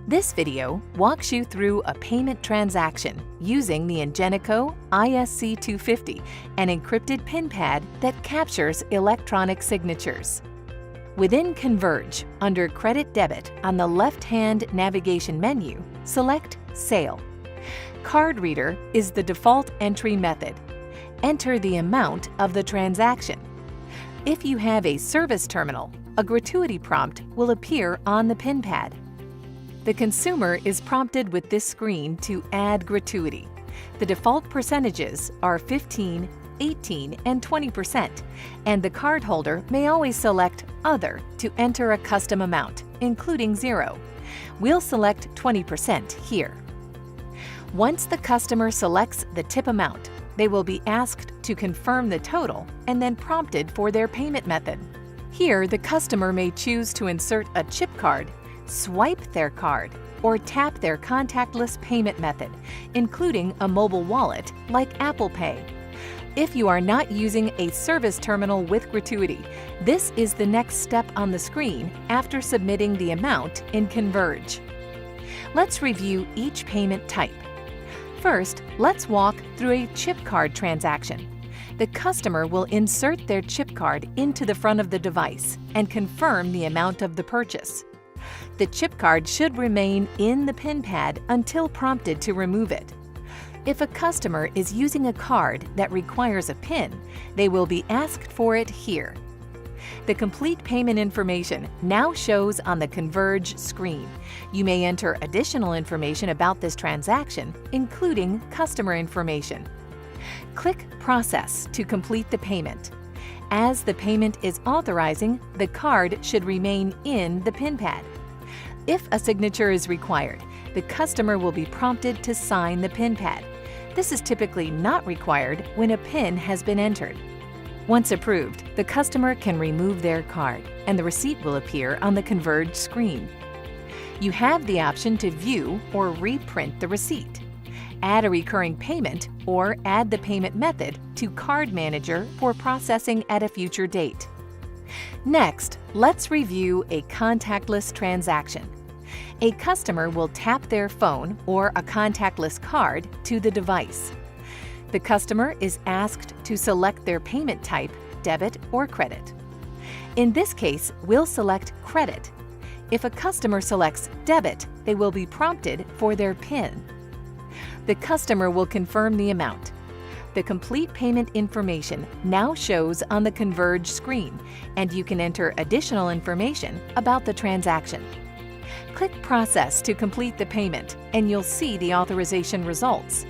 This video walks you through a payment transaction using the Ingenico iSC250, an encrypted PIN pad that captures electronic signatures. Within Converge, under Credit Debit on the left-hand navigation menu, select Sale. Card Reader is the default entry method. Enter the amount of the transaction. If you have a service terminal, a gratuity prompt will appear on the PIN pad. The consumer is prompted with this screen to add gratuity. The default percentages are 15, 18, and 20%, and the cardholder may always select Other to enter a custom amount, including 0. We'll select 20% here. Once the customer selects the tip amount, they will be asked to confirm the total and then prompted for their payment method. Here, the customer may choose to insert a chip card, swipe their card, or tap their contactless payment method, including a mobile wallet like Apple Pay. If you are not using a service terminal with gratuity, this is the next step on the screen after submitting the amount in Converge. Let's review each payment type. First, let's walk through a chip card transaction. The customer will insert their chip card into the front of the device and confirm the amount of the purchase. The chip card should remain in the PIN pad until prompted to remove it. If a customer is using a card that requires a PIN, they will be asked for it here. The complete payment information now shows on the Converge screen. You may enter additional information about this transaction, including customer information. Click Process to complete the payment. As the payment is authorizing, the card should remain in the PIN pad. If a signature is required, the customer will be prompted to sign the PIN pad. This is typically not required when a PIN has been entered. Once approved, the customer can remove their card, and the receipt will appear on the Converge screen. You have the option to view or reprint the receipt. Add a recurring payment or add the payment method to Card Manager for processing at a future date. Next, let's review a contactless transaction. A customer will tap their phone or a contactless card to the device. The customer is asked to select their payment type, debit or credit. In this case, we'll select credit. If a customer selects debit, they will be prompted for their PIN. The customer will confirm the amount. The complete payment information now shows on the Converge screen, and you can enter additional information about the transaction. Click Process to complete the payment, and you'll see the authorization results.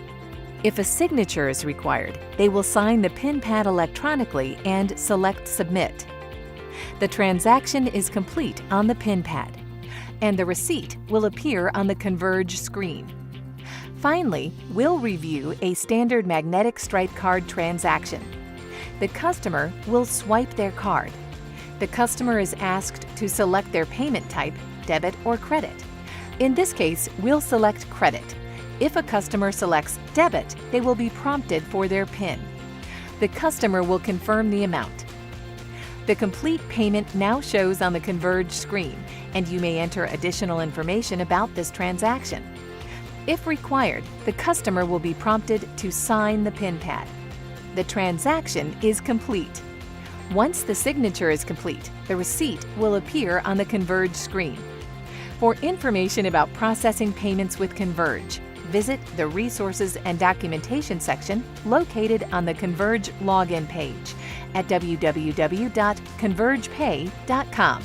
If a signature is required, they will sign the PIN pad electronically and select Submit. The transaction is complete on the PIN pad, and the receipt will appear on the Converge screen. Finally, we'll review a standard magnetic stripe card transaction. The customer will swipe their card. The customer is asked to select their payment type, debit or credit. In this case, we'll select credit. If a customer selects debit, they will be prompted for their PIN. The customer will confirm the amount. The complete payment now shows on the Converge screen, and you may enter additional information about this transaction. If required, the customer will be prompted to sign the PIN pad. The transaction is complete. Once the signature is complete, the receipt will appear on the Converge screen. For information about processing payments with Converge, visit the Resources and Documentation section located on the Converge login page at www.convergepay.com.